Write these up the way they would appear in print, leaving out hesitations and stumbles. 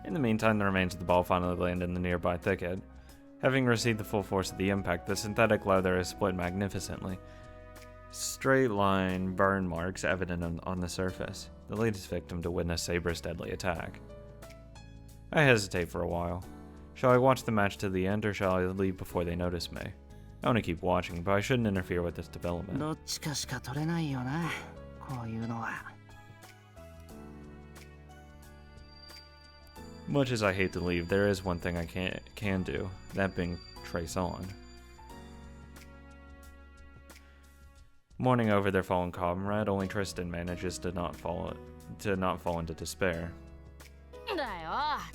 In the meantime, the remains of the ball finally land in the nearby thicket. Having received the full force of the impact, the synthetic leather is split magnificently. Straight line burn marks evident on the surface, the latest victim to witness Saber's deadly attack. I hesitate for a while. Shall I watch the match to the end, or shall I leave before they notice me? I want to keep watching, but I shouldn't interfere with this development. どっちかしか取れないよな、こういうのは。Much as I hate to leave, there is one thing I can do, that being trace on. Mourning over their fallen comrade, only Tristan manages to not fall into despair.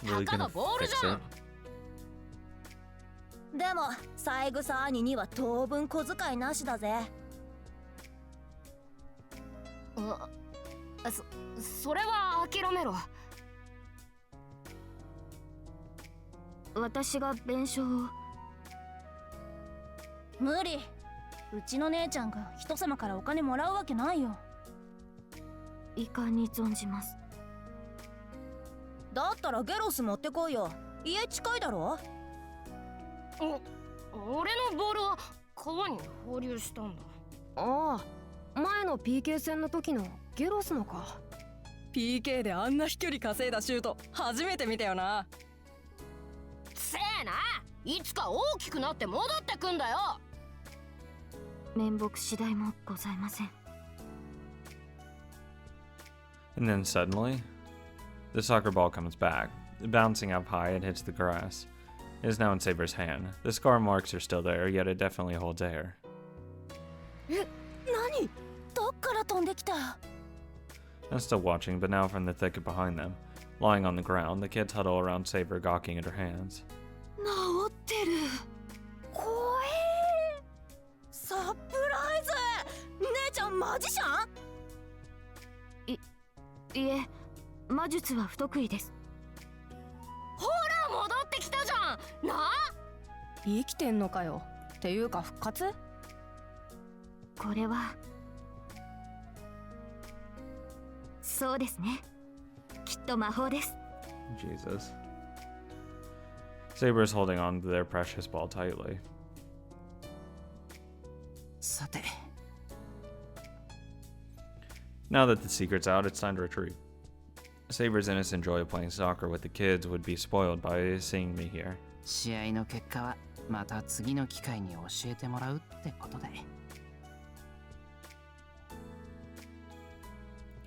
Really gonna fix it? でも三枝兄には当分小遣いなしだぜ。それは諦めろ。私が弁償を。無理。うちの姉ちゃんが人様からお金もらうわけないよ。遺憾に存じます。だったらゲロス持ってこいよ。家近いだろ。俺のボールは川に放流したんだ。ああ、前の PK 戦の時のゲロスのか。 PK であんな飛距離稼いだシュート初めて見たよな。せえな、いつか大きくなって戻ってくんだよ。面目次第もございません。 And then suddenly, the soccer ball comes back. Bouncing up high, it hits the grass. It is now in Saber's hand. The scar marks are still there, yet it definitely holds air. 何？どっから飛んできた？ I'm still watching, but now from the thicket behind them. Lying on the ground, the kids huddle around Saber, gawking at her hands. 治ってる。怖え。サプライズ。姉ちゃんマジシャン？いえ、魔術は不得意です。ほら戻ってきたじゃん。なあ？生きてんのかよ。っていうか復活？これはそうですね。きっと魔法です。 Jesus. Saber is holding on to their precious ball tightly. さて。 Now that the secret's out, it's time to retreat. Saber's innocent joy of playing soccer with the kids would be spoiled by seeing me here. 試合の結果はまた次の機会に教えてもらうってことで。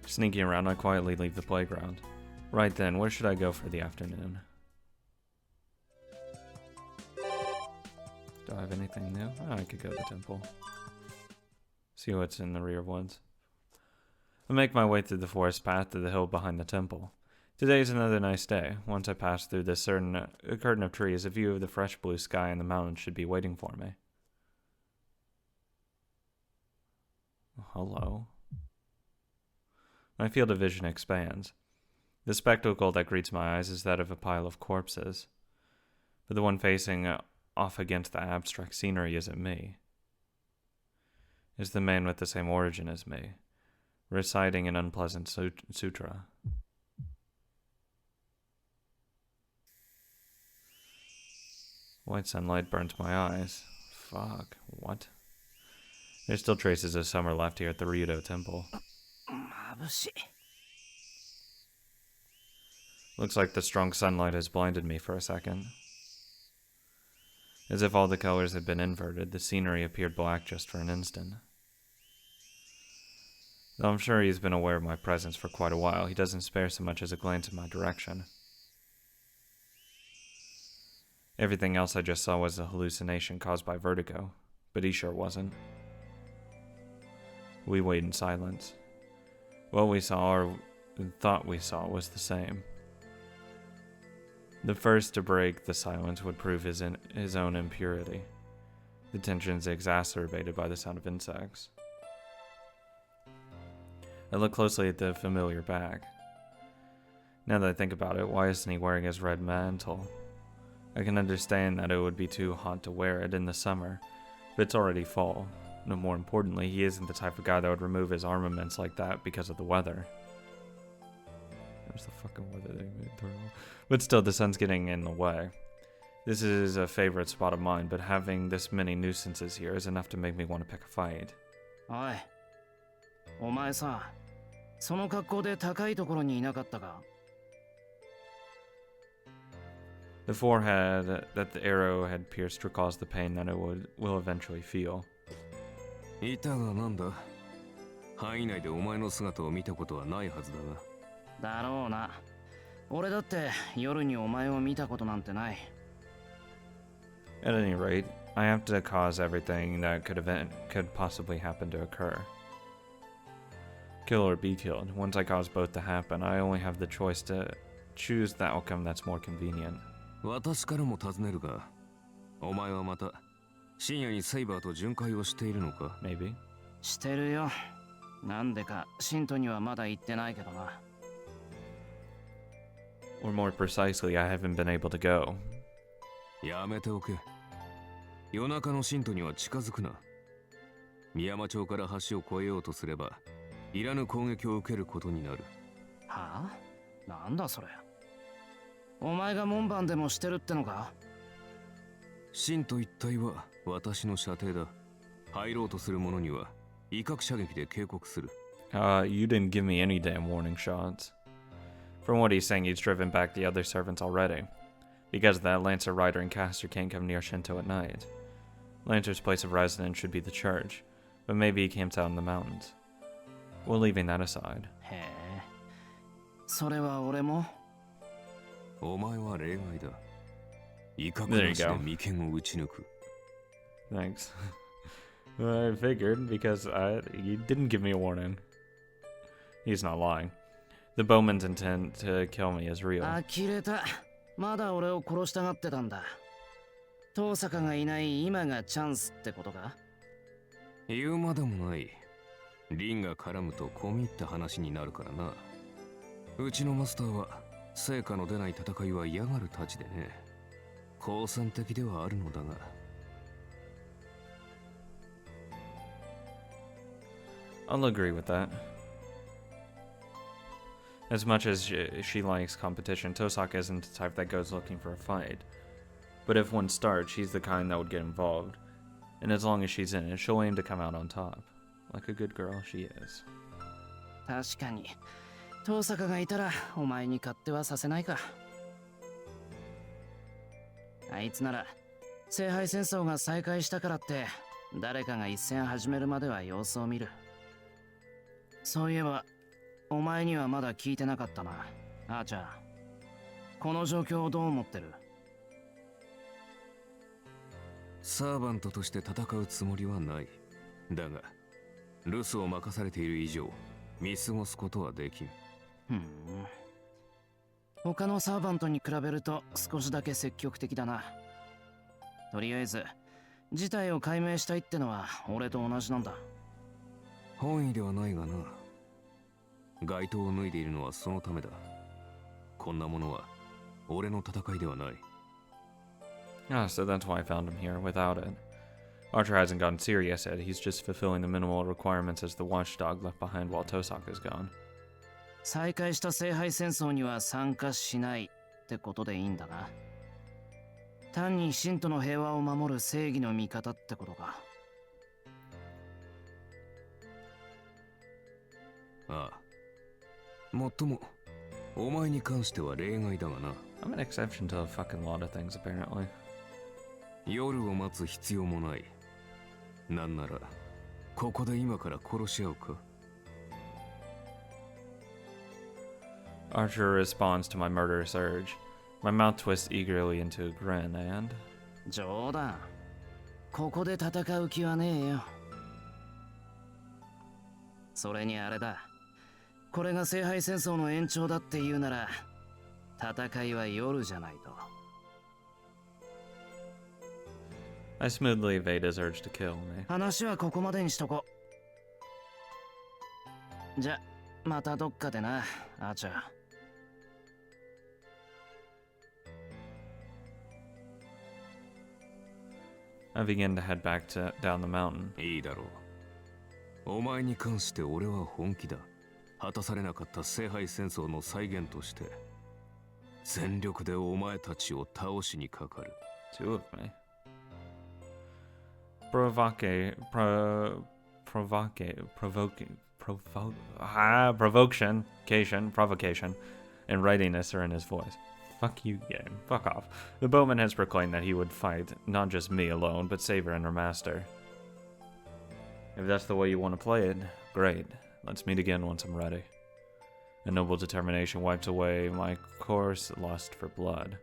Sneaking around, I quietly leave the playground. Right then, where should I go for the afternoon? Do I have anything new? Oh, I could go to the temple. See what's in the rear woods. I make my way through the forest path to the hill behind the temple. Today's another nice day. Once I pass through this curtain of trees, a view of the fresh blue sky and the mountains should be waiting for me. Hello. My field of vision expands. The spectacle that greets my eyes is that of a pile of corpses. But the one facing off against the abstract scenery isn't me. It's the man with the same origin as me, reciting an unpleasant sutra. White sunlight burns my eyes. Fuck, what? There's still traces of summer left here at the Ryudo Temple. Looks like the strong sunlight has blinded me for a second. As if all the colors had been inverted, the scenery appeared black just for an instant. Though I'm sure he's been aware of my presence for quite a while, he doesn't spare so much as a glance in my direction. Everything else I just saw was a hallucination caused by vertigo, but he sure wasn't. We wait in silence. What we saw, or thought we saw, was the same. The first to break the silence would prove his own impurity. The tensions exacerbated by the sound of insects. I look closely at the familiar bag. Now that I think about it, why isn't he wearing his red mantle? I can understand that it would be too hot to wear it in the summer, but it's already fall. No, more importantly, he isn't the type of guy that would remove his armaments like that because of the weather. Where's the fucking weather thing? But still, the sun's getting in the way. This is a favorite spot of mine, but having this many nuisances here is enough to make me want to pick a fight. おい、お前さ、その格好で高いところにいなかったか? The forehead that the arrow had pierced recalls the pain that it will eventually feel. いたがなんだ? 範囲内でお前の姿を見たことはないはずだが。だろうな。俺だって夜にお前を見たことなんてない。 At any rate, I have to cause everything that could possibly happen to occur. Kill or be killed. Once I cause both to happen, I only have the choice to choose the outcome that's more convenient. 私からも尋ねるが、お前はまた深夜にセイバーと巡回をしているのか? Maybe. してるよ。なんでか信徒にはまだ言ってないけどな。 Or more precisely, I haven't been able to go. やめておけ。夜中の信徒には近づくな。美山町から橋を越えようとすれば、いらぬ攻撃を受けることになる。はあ？なんだそれ。お前が門番でもしてるってのか？信徒一体は私の射程だ。入ろうとする者には威嚇射撃で警告する。You didn't give me any damn warning shots. From what he's saying, he's driven back the other servants already. Because of that, Lancer, Rider, and Caster can't come near Shinto at night. Lancer's place of residence should be the church, but maybe he camps out in the mountains. We're leaving that aside. へえ。それは俺も。お前は例外だ。威嚇なしで眉間を打ち抜く。Thanks. I figured, because he didn't give me a warning. He's not lying. The bowman's intent to kill me is real. 呆れた。まだ俺を殺したがってたんだ。遠坂がいない今がチャンスってことか？言うまでもない。凛が絡むと込み入った話になるからな。うちのマスターは成果の出ない戦いは嫌がるたちでね。好戦的ではあるのだが。I'll agree with that. As much as she likes competition, Tosaka isn't the type that goes looking for a fight. But if one starts, she's the kind that would get involved. And as long as she's in it, she'll aim to come out on top. Like a good girl she is. 確かに。遠坂がいたらお前に勝手はさせないか。あいつなら聖杯戦争が再開したからって誰かが一戦始めるまでは様子を見る。そういえばお前にはまだ聞いてなかったな。あーちゃん、この状況をどう思ってる？サーバントとして戦うつもりはない。だが留守を任されている以上見過ごすことはできん。他のサーバントに比べると少しだけ積極的だな。とりあえず事態を解明したいってのは俺と同じなんだ。本意ではないがな。街灯を脱いでいるのはそのためだ。こんなものは俺の戦いではない。Ah, so that's why I found him here, without it. Archer hasn't gotten serious yet, he's just fulfilling the minimal requirements as the watchdog left behind while Tosaka's gone. 再開した聖杯戦争には参加しないってことでいいんだな。単に信徒の平和を守る正義の味方ってことか。ああ。もっとも、お前に関しては例外だがな。I'm an exception to a fucking lot of things, apparently. 夜を待つ必要もない。なんなら、ここで今から殺し合うか。Archer responds to my murderous urge. My mouth twists eagerly into a grin, and... 冗談。ここで戦う気はねえよ。それにあれだ。これが聖杯戦争の延長だって言うなら、戦いは夜じゃないと。I smoothly evade his urge to kill me. 話はここまでにしとこ。じゃ、またどっかでな、アーチャー。I begin to head back down the mountain. いいだろう。お前に関して俺は本気だ。果たされなかった聖杯戦争の再現として全力でお前たちを倒しにかかる。 Two of me. Provocation and readiness are in his voice. Fuck you, game. Fuck off. The bowman has proclaimed that he would fight not just me alone, but Saber and her master. If that's the way you want to play it, great. Let's meet again once I'm ready. A noble determination wipes away my coarse lust for blood.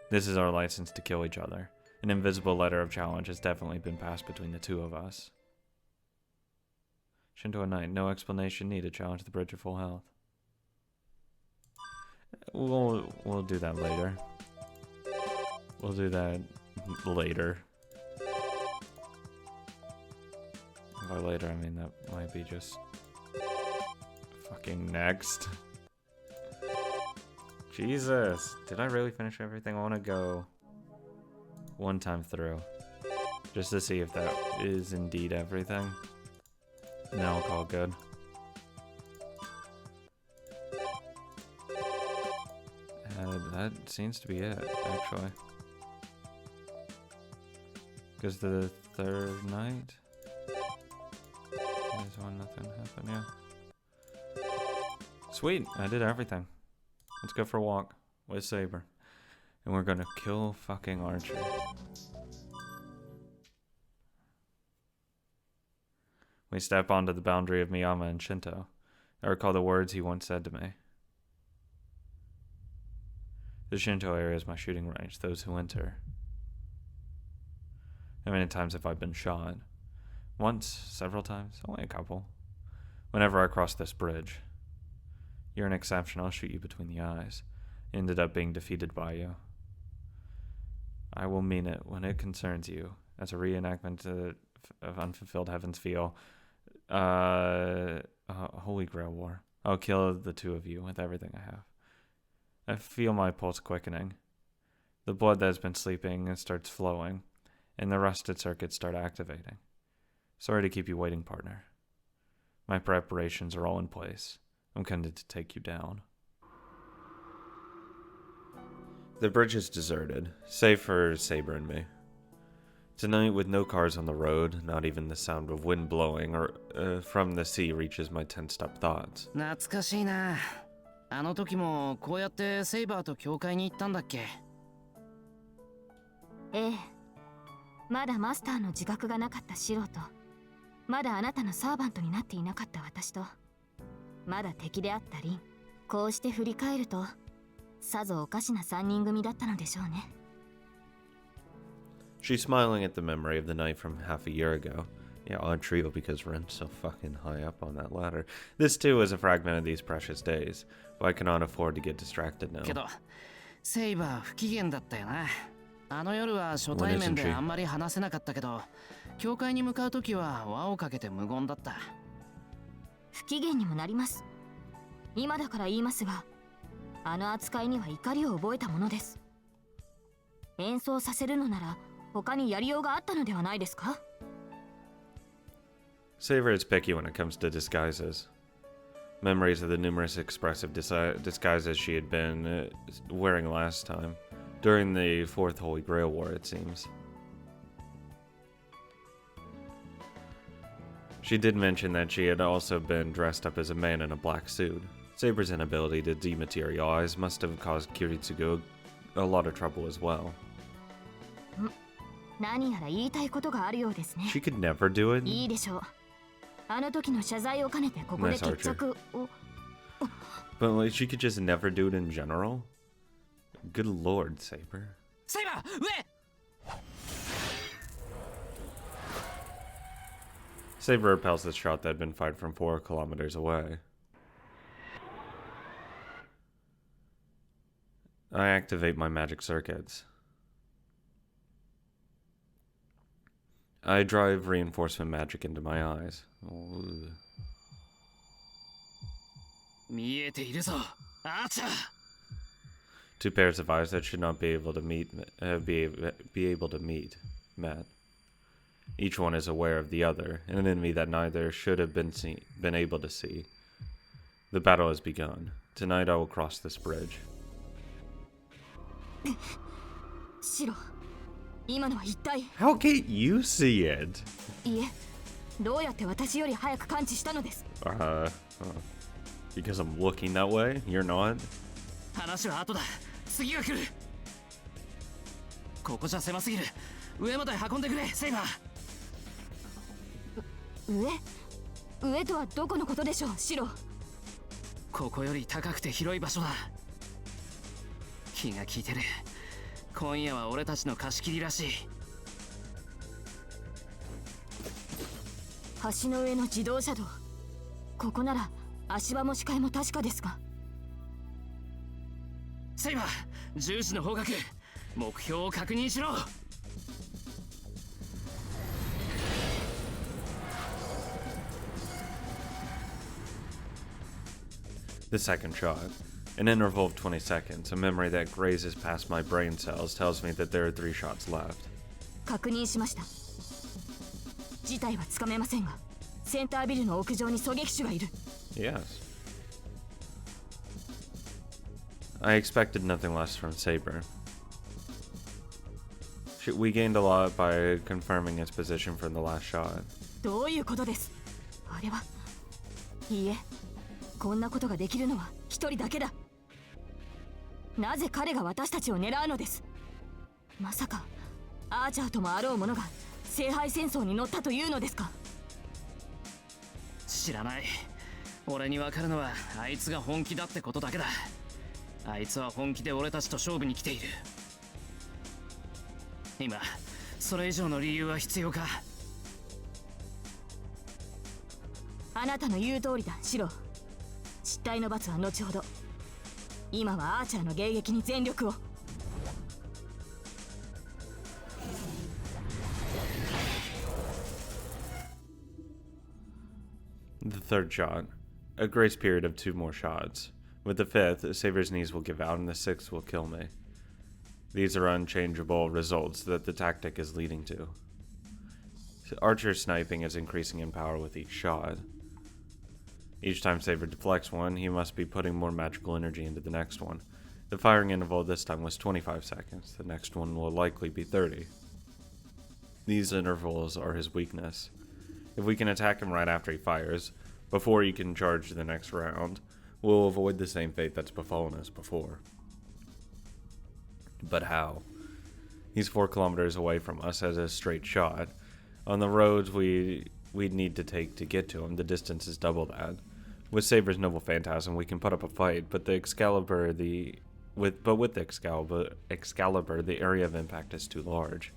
This is our license to kill each other. An invisible letter of challenge has definitely been passed between the two of us. Shinto Knight, no explanation needed. Challenge the bridge of full health. We'll do that later. We'll do that later. By later, I mean that might be just fucking next. Jesus, did I really finish everything? I want to go one time through just to see if that is indeed everything. And then I'll call it good. That seems to be it, actually. Because the third night is when nothing happened, yeah. Sweet, I did everything. Let's go for a walk with Saber. And we're gonna kill fucking Archer. We step onto the boundary of Miyama and Shinto. I recall the words he once said to me. The Shinto area is my shooting range, those who enter. How many times have I been shot? Once, several times, only a couple. Whenever I cross this bridge. You're an exception, I'll shoot you between the eyes. Ended up being defeated by you. I will mean it when it concerns you. As a reenactment of Unfulfilled Heaven's Feel, Holy Grail War. I'll kill the two of you with everything I have. I feel my pulse quickening. The blood that has been sleeping starts flowing, and the rusted circuits start activating. Sorry to keep you waiting, partner. My preparations are all in place. I'm coming to take you down. The bridge is deserted, save for Saber and me. Tonight, with no cars on the road, not even the sound of wind blowing or from the sea reaches my tensed-up thoughts. 懐かしいな。あの時もこうやってセイバーと教会に行ったんだっけ？ええ。まだマスターの自覚がなかった素人。まだあなたのサーバントになっていなかった私と。まだ敵であったリン。こうして振り返ると、さぞおかしな3人組だったのでしょうね。She's smiling at the memory of the night from half a year ago. Yeah, odd trio because we're so fucking high up on that ladder. This too is a fragment of these precious days, but I cannot afford to get distracted now. けど、セイバー不機嫌だったよな。あの夜は初対面であんまり話せなかったけど、教会に向かう時は輪をかけて無言だった。不機嫌にもなります。今だから言いますが、あの扱いには怒りを覚えたものです。演奏させるのなら他にやりようがあったのではないですか？ Saber is picky when it comes to disguises. Memories of the numerous expressive disguises she had been wearing last time, during the Fourth Holy Grail War, it seems. She did mention that she had also been dressed up as a man in a black suit. Saber's inability to dematerialize must have caused Kiritsugu a lot of trouble as well. 何やら言いたいことがあるようですね。 She could never do it? いいでしょう。あの時の謝罪を兼ねてここで決着を。But like, she could just never do it in general? Good lord, Saber. セイバー、上！ Saber repels the shot that had been fired from 4 kilometers away. I activate my magic circuits. I drive reinforcement magic into my eyes. Ooh. 見えているぞ、アーチャー。 Two pairs of eyes that should not be able to meet, be able to meet, Matt. Each one is aware of the other, an enemy that neither should have been able to see. The battle has begun. Tonight I will cross this bridge. シロ、今のは一体。 How can't you see it? いえ、どうやって私より早く感知したのです。Because I'm looking that way? You're not? 話は後だ。次が来る。ここじゃ狭すぎる。上まで運んでくれ、セイバー。上とはどこのことでしょう、シロ。ここより高くて広い場所だ。気が利いてる。今夜は俺たちの貸し切りらしい。橋の上の自動車道。ここなら足場も視界も確かですが。セイバー、10時の方角、目標を確認しろ。The second shot. An interval of 20 seconds, a memory that grazes past my brain cells tells me that there are 3 shots left. 確認しました。事態はつかめませんが、センタービルの屋上に狙撃手がいる。Yes. I expected nothing less from Saber. We gained a lot by confirming its position from the last shot. どういうことです？あれは。いいえ、こんなことができるのは一人だけだ。なぜ彼が私たちを狙うのです？まさかアーチャーともあろう者が聖杯戦争に乗ったというのですか？知らない。俺に分かるのはあいつが本気だってことだけだ。あいつは本気で俺たちと勝負に来ている。今それ以上の理由は必要か？あなたの言う通りだ、シロ。失態の罰は後ほど。今はアーチャーの迎撃に全力を。The third shot. A grace period of 2 more shots. With the 5th, Saber's knees will give out and the 6th will kill me. These are unchangeable results that the tactic is leading to. Archer sniping is increasing in power with each shot. Each time Saber deflects one, he must be putting more magical energy into the next one. The firing interval this time was 25 seconds. The next one will likely be 30. These intervals are his weakness. If we can attack him right after he fires, before he can charge the next round, we'll avoid the same fate that's befallen us before. But how? He's 4 kilometers away from us as a straight shot. On the roads we'd need to take to get to him, the distance is double that. With Saber's noble phantasm, we can put up a fight, but with Excalibur, the area of impact is too large.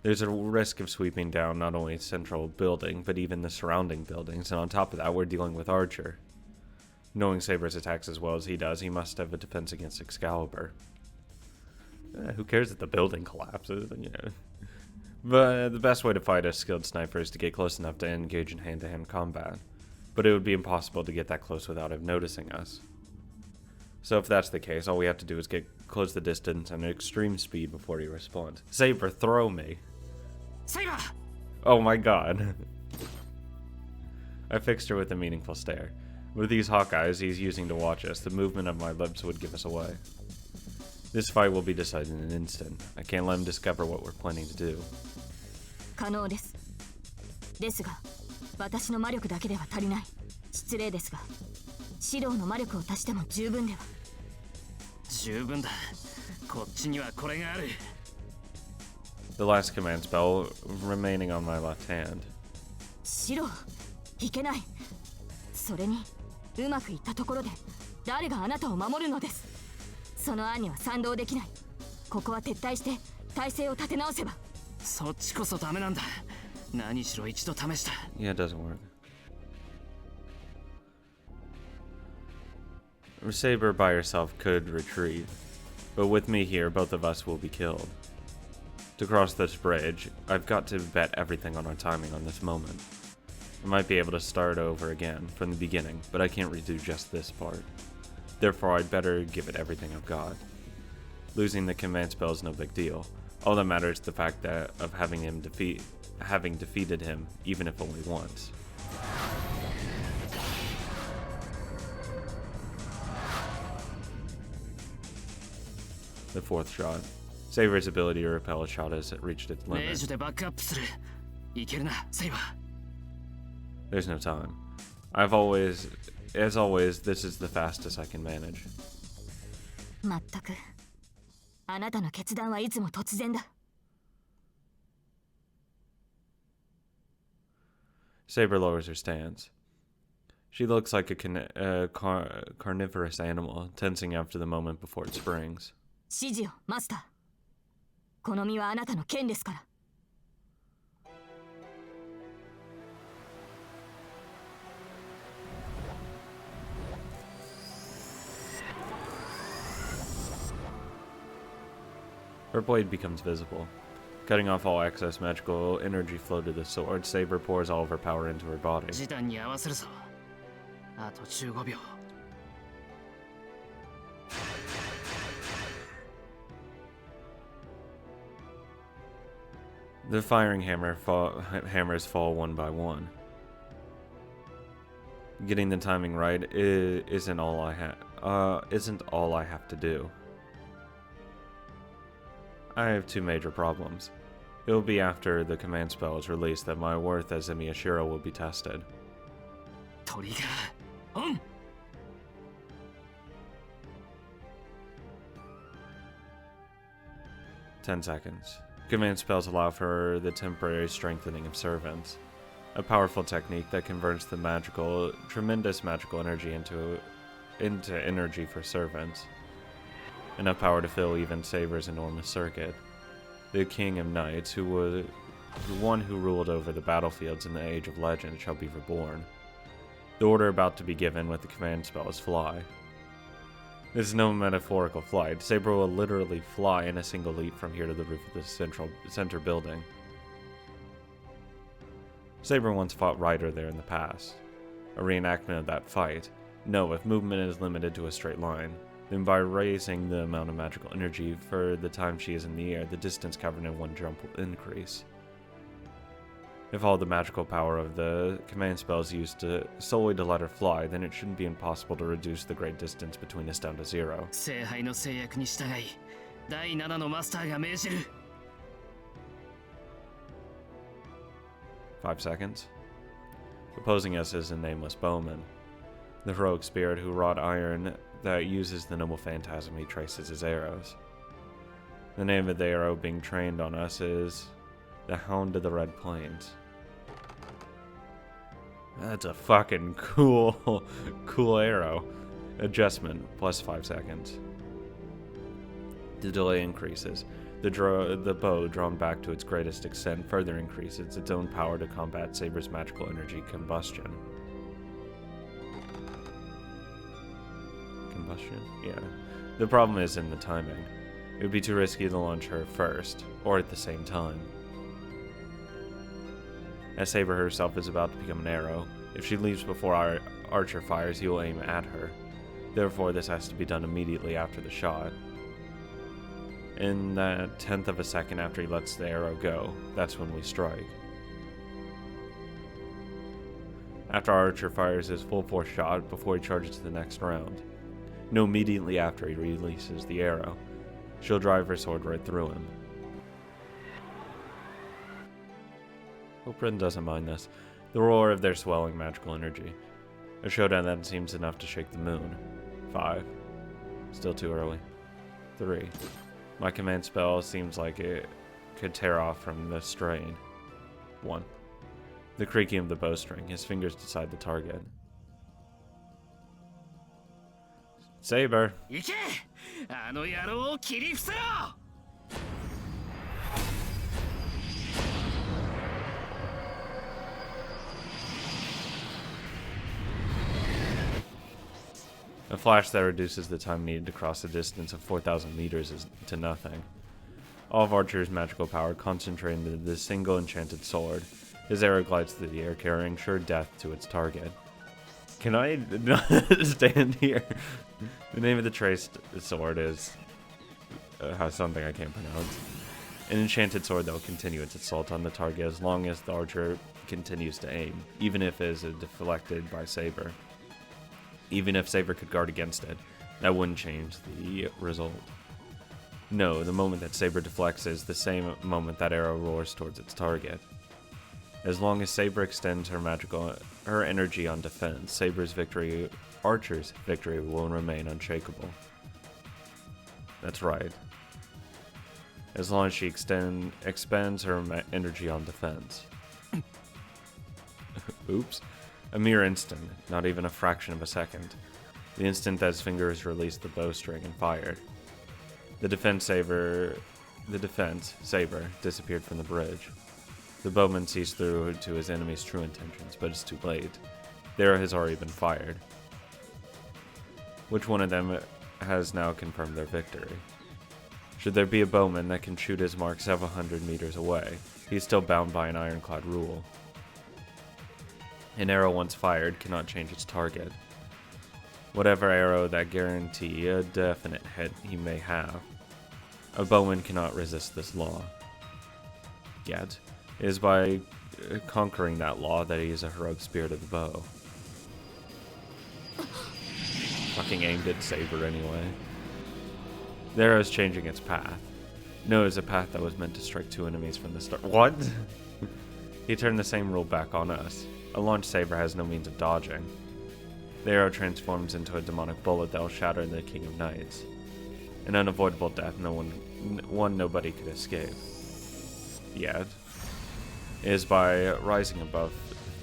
There's a risk of sweeping down not only central building, but even the surrounding buildings, and on top of that, we're dealing with Archer. Knowing Saber's attacks as well as he does, he must have a defense against Excalibur. Who cares if the building collapses? You know. But the best way to fight a skilled sniper is to get close enough to engage in hand-to-hand combat. But it would be impossible to get that close without him noticing us. So if that's the case, all we have to do is close the distance and extreme speed before he responds. Saber, throw me. Saber! Oh my god. I fixed her with a meaningful stare. With these hawk eyes he's using to watch us, the movement of my lips would give us away. This fight will be decided in an instant. I can't let him discover what we're planning to do. 可能です。ですが、私の魔力だけでは足りない。失礼ですが、シロの魔力を足しても十分では。十分だ。こっちにはこれがある。The last command spell remaining on my left hand. シロ、いけない。それに、うまくいったところで、誰があなたを守るのです。その案には賛同できない。ここは撤退して体勢を立て直せば。そっちこそダメなんだ。何しろ一度試した。Yeah, it doesn't work. Saber by herself could retreat, but with me here, both of us will be killed. To cross this bridge, I've got to bet everything on our timing on this moment. I might be able to start over again from the beginning, but I can't redo just this part. Therefore, I'd better give it everything I've got. Losing the command spell is no big deal. All that matters is the fact that of having defeated him, even if only once. The fourth shot. Saber's ability to repel a shot has reached its レイ limit. ジュでバックアップする。いけるな、セイバー。 There's no time. As always, this is the fastest I can manage. まったくあなたの決断はいつも突然だ。 Saber lowers her stance. She looks like a carnivorous animal, tensing after the moment before it springs. 指示をマスター。この身はあなたの剣ですから。 Her blade becomes visible. Cutting off all excess magical energy flow to the sword, Saber pours all of her power into her body. 時短に合わせるぞ。あと15秒。 The firing hammers fall one by one. Getting the timing right isn't all I have to do. I have two major problems. It will be after the command spell is released that my worth as a Miyashiro will be tested. トリガーオン。 10 seconds. Command spells allow for the temporary strengthening of servants, a powerful technique that converts the tremendous magical energy into energy for servants. Enough power to fill even Saber's enormous circuit. The King of Knights, who was the one who ruled over the battlefields in the Age of Legend, shall be reborn. The order about to be given with the command spell is fly. This is no metaphorical flight. Saber will literally fly in a single leap from here to the roof of the center building. Saber once fought Ryder there in the past. A reenactment of that fight. No, if movement is limited to a straight line, then by raising the amount of magical energy for the time she is in the air, the distance covered in one jump will increase. If all the magical power of the command spell is used solely to let her fly, then it shouldn't be impossible to reduce the great distance between us down to 0. 聖杯の制約に従い、第7のマスターが命じる。 5 seconds. Opposing us is a nameless bowman, the heroic spirit who wrought iron that uses the noble phantasm he traces his arrows. The name of the arrow being trained on us is the Hound of the Red Plains. That's a fucking cool arrow. Adjustment, plus 5 seconds. The delay increases. The bow, drawn back to its greatest extent, further increases its own power to combat Saber's magical energy combustion. Combustion? Yeah. The problem is in the timing. It would be too risky to launch her first, or at the same time. As Saber herself is about to become an arrow, if she leaves before our archer fires, he will aim at her. Therefore, this has to be done immediately after the shot. In that 10th of a second after he lets the arrow go, that's when we strike. After our archer fires his full force shot before he charges to the next round. No, immediately after he releases the arrow. She'll drive her sword right through him. Hope Rin doesn't mind this. The roar of their swelling magical energy. A showdown that seems enough to shake the moon. 5. Still too early. 3. My command spell seems like it could tear off from the strain. 1. The creaking of the bowstring. His fingers decide the target. Saber! 行け！あの野郎を切り伏せろ！ A flash that reduces the time needed to cross a distance of 4,000 meters to nothing. All of Archer's magical power concentrated into this single enchanted sword. His arrow glides through the air, carrying sure death to its target. Can I not stand here? The name of the traced sword is something I can't pronounce. An enchanted sword that will continue its assault on the target as long as the archer continues to aim, even if it is deflected by Saber. Even if Saber could guard against it, that wouldn't change the result. No, the moment that Saber deflects is the same moment that arrow roars towards its target. As long as Saber extends her energy on defense, Archer's victory will remain unshakable. That's right. As long as she expands her energy on defense. Oops. A mere instant, not even a fraction of a second. The instant that his fingers released the bowstring and fired. The defense Saber disappeared from the bridge. The bowman sees through to his enemy's true intentions, but it's too late. The arrow has already been fired. Which one of them has now confirmed their victory? Should there be a bowman that can shoot his mark several hundred meters away, he's still bound by an ironclad rule. An arrow once fired cannot change its target. Whatever arrow that guarantee a definite hit he may have, a bowman cannot resist this law. Yet, it is by conquering that law that he is a heroic spirit of the bow. Fucking aimed at Saber anyway. The arrow is changing its path. No, it's a path that was meant to strike two enemies from the start. What? He turned the same rule back on us. A launched saber has no means of dodging. The arrow transforms into a demonic bullet that will shatter the King of Knights. An unavoidable death nobody could escape. Yet, it is by rising above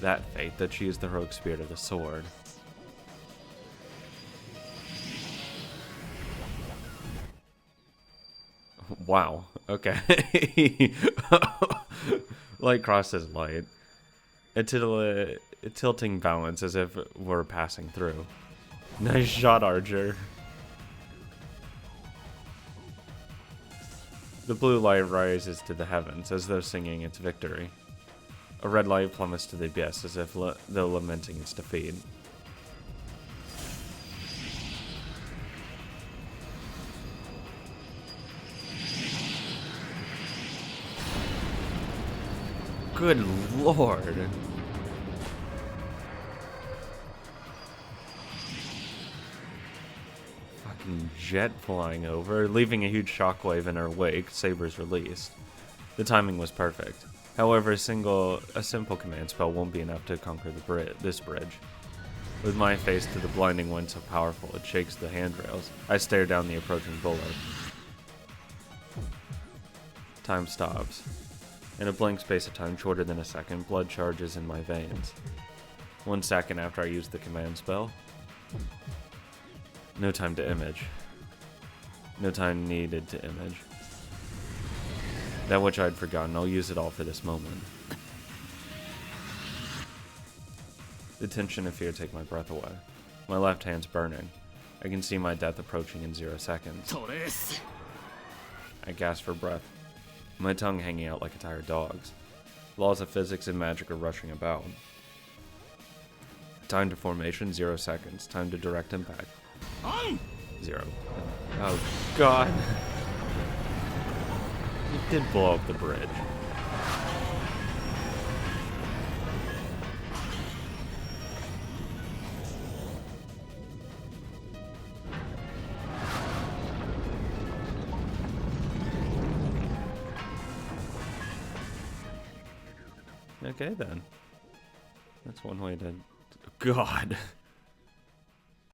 that fate that she is the heroic spirit of the sword. Wow, okay. Light crosses light. A tilting balance as if we're passing through. Nice shot, Archer. The blue light rises to the heavens as though singing its victory. A red light plummets to the abyss as if though lamenting its defeat. Good lord. Fucking jet flying over, leaving a huge shockwave in her wake. Saber's released. The timing was perfect. However, a simple command spell won't be enough to conquer this bridge. With my face to the blinding wind so powerful it shakes the handrails, I stare down the approaching bullet. Time stops. In a blank space of time shorter than a second, blood charges in my veins. 1 second after I use the command spell. No time to image. No time needed to image. That which I'd forgotten, I'll use it all for this moment. The tension and fear take my breath away. My left hand's burning. I can see my death approaching in 0 seconds. I gasp for breath. My tongue hanging out like a tired dog's. Laws of physics and magic are rushing about. Time to formation, 0 seconds. Time to direct impact. 0. Oh god. It did blow up the bridge. Okay then. That's one way to... God.